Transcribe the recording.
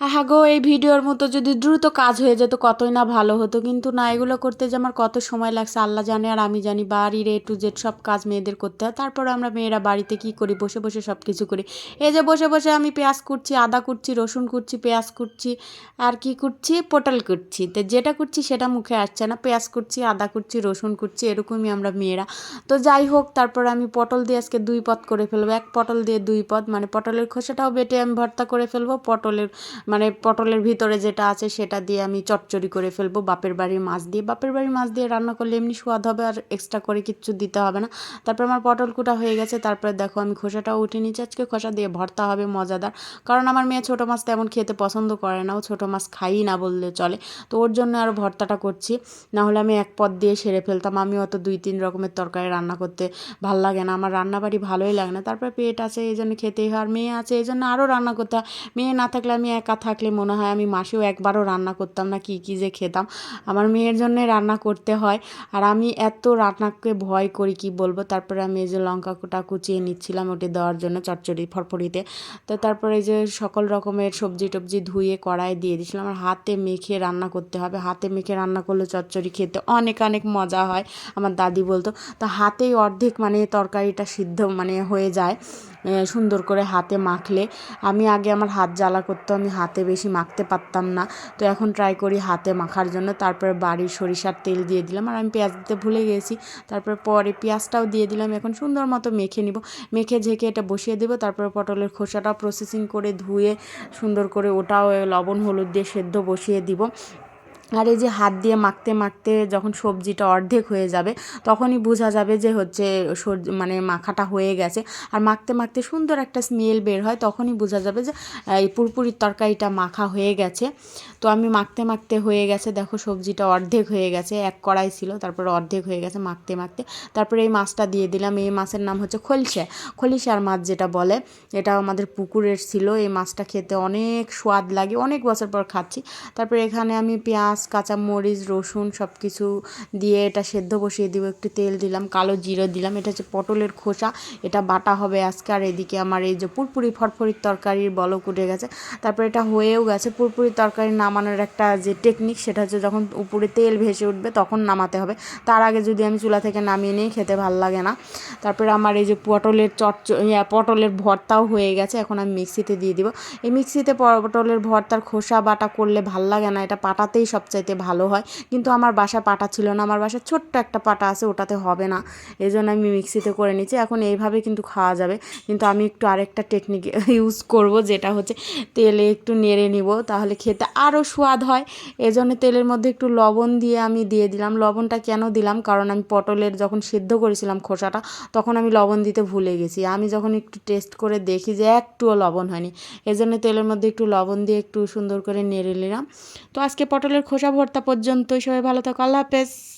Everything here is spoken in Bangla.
হ্যাঁ গো, এই ভিডিওর মতো যদি দ্রুত কাজ হয়ে যেত কতই না ভালো হতো, কিন্তু না, এগুলো করতে যে আমার কত সময় লাগছে আল্লাহ জানে আর আমি জানি। বাড়ির A to Z সব কাজ মেয়েদের করতে হয়। তারপরে আমরা মেয়েরা বাড়িতে কি করি, বসে বসে সব কিছু করি। এই যে বসে বসে আমি পেঁয়াজ কুটছি, আদা কুটছি, রসুন কুটছি, পেঁয়াজ কুটছি, আর কি কুটছি, পটল কুটছি। তো যেটা কুটছি সেটা মুখে আসছে না, পেঁয়াজ কুটছি, আদা কুটছি, রসুন কুটছি, এরকমই আমরা মেয়েরা। তো যাই হোক, তারপর আমি পটল দিয়ে আজকে 2 পদ করে ফেলবো। এক পটল দিয়ে 2 পদ, মানে পটলের খোসাটাও বেটে আমি ভর্তা করে ফেলবো, পটলের ভিতরে যেটা আছে সেটা দিয়ে আমি চচ্চড়ি করে ফেলবো বাপের বাড়ির মাছ দিয়ে। বাপের বাড়ির মাছ দিয়ে রান্না করলে এমনি স্বাদ হবে, আর এক্সট্রা করে কিচ্ছু দিতে হবে না। তারপর আমার পটল কুটা হয়ে গেছে। তারপরে দেখো আমি খোসাটাও উঠে নিচ্ছি। আজকে খোসা দিয়ে ভর্তা হবে মজাদার, কারণ আমার মেয়ে ছোটো মাছ তেমন খেতে পছন্দ করে না, ও ছোটো মাছ খাই না বললে চলে। তো ওর জন্য আরও ভর্তাটা করছি, নাহলে আমি 1 পদ দিয়ে সেরে ফেলতাম। আমি অত 2-3 রকমের তরকারি রান্না করতে ভাল লাগে না, আমার রান্নাবাড়ি ভালোই লাগে না। তারপরে পেট আছে এই জন্য খেতেই হয়, আর মেয়ে আছে এই জন্য আরও রান্না করতে হয়। মেয়ে না থাকলে, আমি একা থাকলে মনে হয় আমি মাসেও একবারও রান্না করতাম না, কী কী যে খেতাম। আমার মেয়ের জন্যে রান্না করতে হয়, আর আমি এত রান্নাকে ভয় করি কি বলবো। তারপরে আমি এই যে লঙ্কা কোটা কুচিয়ে নিচ্ছিলাম ওটি দেওয়ার জন্য চচ্চড়ি ফরফরিতে। তো তারপরে এই যে সকল রকমের সবজি টবজি ধুয়ে কড়াই দিয়ে দিয়েছিলাম। আর হাতে মেখে রান্না করতে হবে, হাতে মেখে রান্না করলে চচ্চড়ি খেতে অনেক অনেক মজা হয়, আমার দাদি বলতো। তো হাতেই অর্ধেক মানে তরকারিটা সিদ্ধ মানে হয়ে যায় সুন্দর করে হাতে মাখলে। আমি আগে আমার হাত জ্বালা করতো, আমি হাতে বেশি মাখতে পারতাম না। তো এখন ট্রাই করি হাতে মাখার জন্য। তারপরে বাড়ির সরিষার তেল দিয়ে দিলাম, আর আমি পেঁয়াজ দিতে ভুলে গেছি। তারপরে পরে পেঁয়াজটাও দিয়ে দিলাম। এখন সুন্দর মতো মেখে নিব, মেখে ঝেঁকে এটা বসিয়ে দেবো। তারপরে পটলের খোসাটাও প্রসেসিং করে ধুয়ে সুন্দর করে ওটাও লবণ হলুদ দিয়ে সেদ্ধ বসিয়ে দিব। আর এই যে হাত দিয়ে মাখতে মাখতে যখন সবজিটা অর্ধেক হয়ে যাবে, তখনই বোঝা যাবে যে হচ্ছে মানে মাখাটা হয়ে গেছে। আর মাখতে মাখতে সুন্দর একটা স্মেল বের হয়, তখনই বোঝা যাবে যে এই পুরপুরির তরকারিটা মাখা হয়ে গেছে। তো আমি মাখতে মাখতে হয়ে গেছে, দেখো সবজিটা অর্ধেক হয়ে গেছে, 1 কড়াই ছিল, তারপরে অর্ধেক হয়ে গেছে মাখতে মাখতে। তারপরে এই মাছটা দিয়ে দিলাম। এই মাছের নাম হচ্ছে খলিশার মাছ যেটা বলে। এটা আমাদের পুকুরের ছিল। এই মাছটা খেতে অনেক স্বাদ লাগে, অনেক বছর পর খাচ্ছি। তারপরে এখানে আমি পেঁয়াজ, কাঁচামরিচ, রসুন সব কিছু দিয়ে এটা সেদ্ধ বসিয়ে দিব। একটু তেল দিলাম, কালো জিরে দিলাম। এটা হচ্ছে পটলের খোসা, এটা বাটা হবে আজকে। আর এদিকে আমার এই যে পুরপুরি ফরফরির তরকারির বলক উঠে গেছে। তারপরে এটা হয়েও গেছে। পুরপুরি তরকারি নামানোর একটা যে টেকনিক, সেটা হচ্ছে যখন উপরে তেল ভেসে উঠবে তখন নামাতে হবে। তার আগে যদি আমি চুলা থেকে নামিয়ে নিই, খেতে ভাল লাগে না। তারপরে আমার এই যে পটলের ভর্তাও হয়ে গেছে। এখন আমি মিক্সিতে দিয়ে দিব। এই মিক্সিতে পটলের ভর্তার খোসা বাটা করলে ভাল লাগে না, এটা পাটাতেই সবচাইতে ভালো হয়। কিন্তু আমার বাসায় পাটা ছিল না, আমার বাসায় ছোট্ট একটা পাটা আছে, ওটাতে হবে না। এই জন্য আমি মিক্সিতে করে নিচ্ছি। এখন এইভাবে কিন্তু খাওয়া যাবে, কিন্তু আমি একটু আরেকটা টেকনিক ইউজ করব, যেটা হচ্ছে তেলে একটু নেড়ে নিব, তাহলে খেতে আরও স্বাদ হয়। এজন্য তেলের মধ্যে একটু লবণ দিয়ে আমি দিয়ে দিলাম। লবণটা কেন দিলাম, কারণ আমি পটলের যখন সিদ্ধ করেছিলাম খোসাটা, তখন আমি লবণ দিতে ভুলে গেছি। আমি যখন একটু টেস্ট করে দেখি যে একটুও লবণ হয়নি, এজন্য তেলের মধ্যে একটু লবণ দিয়ে একটু সুন্দর করে নেড়ে নিলাম। তো আজকে পটলের খোসা ভর্তা পর্যন্তই। সবাই ভালো থাকো, আল্লাহ হাফেজ।